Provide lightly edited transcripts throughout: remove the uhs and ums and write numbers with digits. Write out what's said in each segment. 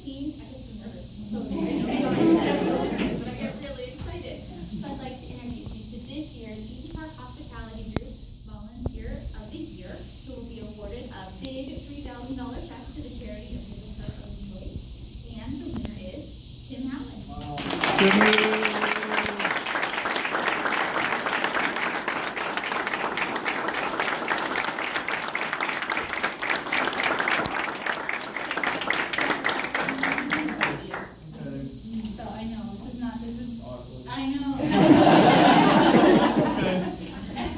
team, I get so nervous. I'm so excited. I'm sorry. I get really nervous, but I get really excited. So I'd like to introduce you to this year's Eden Park Hospitality Group Volunteer of the Year, who will be awarded a big $3,000 check to the charity of Eden Park employees. And the winner is Tim Howland. Wow. So I know, this is, I know.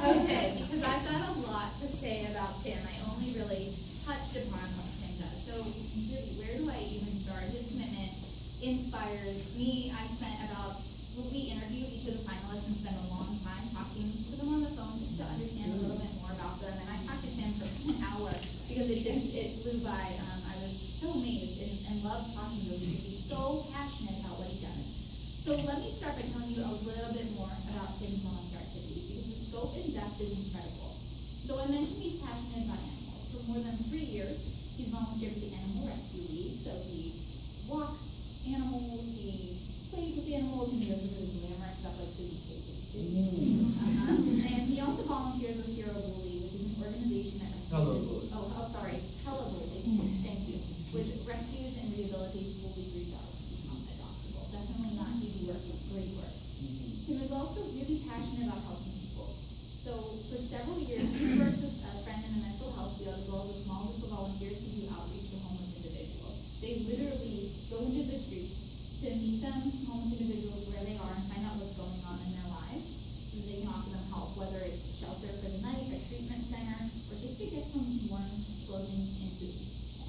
Okay, because I've got a lot to say about Tim. I only really touched upon what Tim does. So really, where do I even start? His commitment inspires me. We interview each of the finalists and spend a long time talking to them on the phone just to understand a little bit more about them. And I talked to Tim for an hour because it flew by. I was so amazed and loved talking to him because he's so passionate about what he does. So let me start by telling you a little bit more about Tim's volunteer activities because the scope and depth is incredible. So I mentioned he's passionate about animals. For more than 3 years, he's volunteered with the Animal Rescue League. So he walks animals, he plays with animals, and he does really glamorous stuff like food cages too. And he also volunteers with Hero Bully, which is an organization that rescues Bully. Thank you. Which rescues and rehabilitates bully breed dogs to become adoptable. Definitely not easy work, but great work. Tim is also really passionate about helping people. So for several years, he's worked with a friend in the mental health field as well as a small group of volunteers who do outreach to homeless individuals. They literally go into the streets to meet them, homeless individuals, where they are and find out what's going on in their lives so that they can offer them help, whether it's shelter for the night, a treatment center, or just to get some warm clothing and food.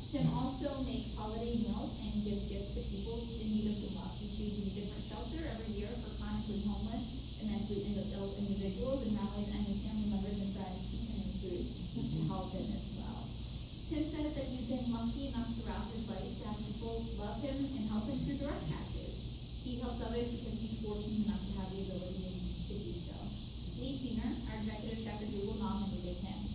Tim also makes holiday meals and gives gifts to people in need of some love. He chooses a different shelter every year for chronically homeless and mentally ill individuals and families and family members and friends he can include to help them as well. Tim says that he's been lucky enough throughout his life to have people love him and help him through direct patches. He helps others because he's fortunate enough to have the ability and means to do so. Lee Keener, our executive chef at Google, nominated him.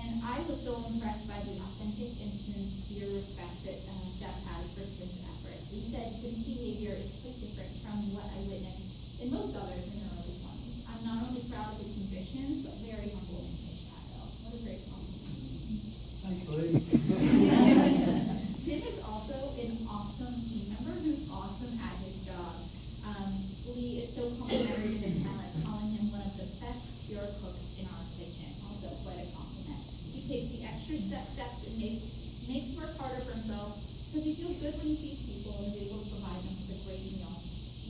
And I was so impressed by the authentic and sincere respect that Chef has for Tim's efforts. He said Tim's behavior is quite different from what I witnessed in most others in their early 20s. I'm not only proud of his convictions, but very humble in his shadow. What a great compliment. Thanks, Lee. Tim is also an awesome team member who's awesome at his job. Lee is so complimentary to his talents, calling him one of the best pure cooks in our kitchen. Also quite a compliment. He takes the extra steps and makes work harder for himself because he feels good when he feeds people and is able to provide them with a great meal.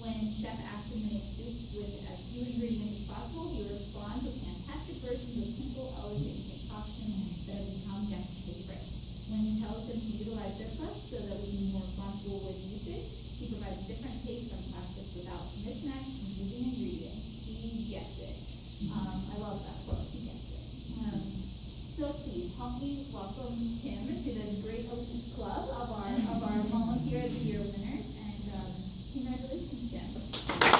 When Chef asks him to make soups with as few ingredients as possible, he responds with fantastic versions of simple, elegant concoctions that have become guest favorites. When he tells them to utilize surplus so that we can be more responsible with usage, he provides different takes on plastics without mismatch and confusing ingredients. He gets it. I love that quote. He gets it. So please help me welcome Tim to this great elite club of our Volunteer of the Year winners, and congratulations, Tim.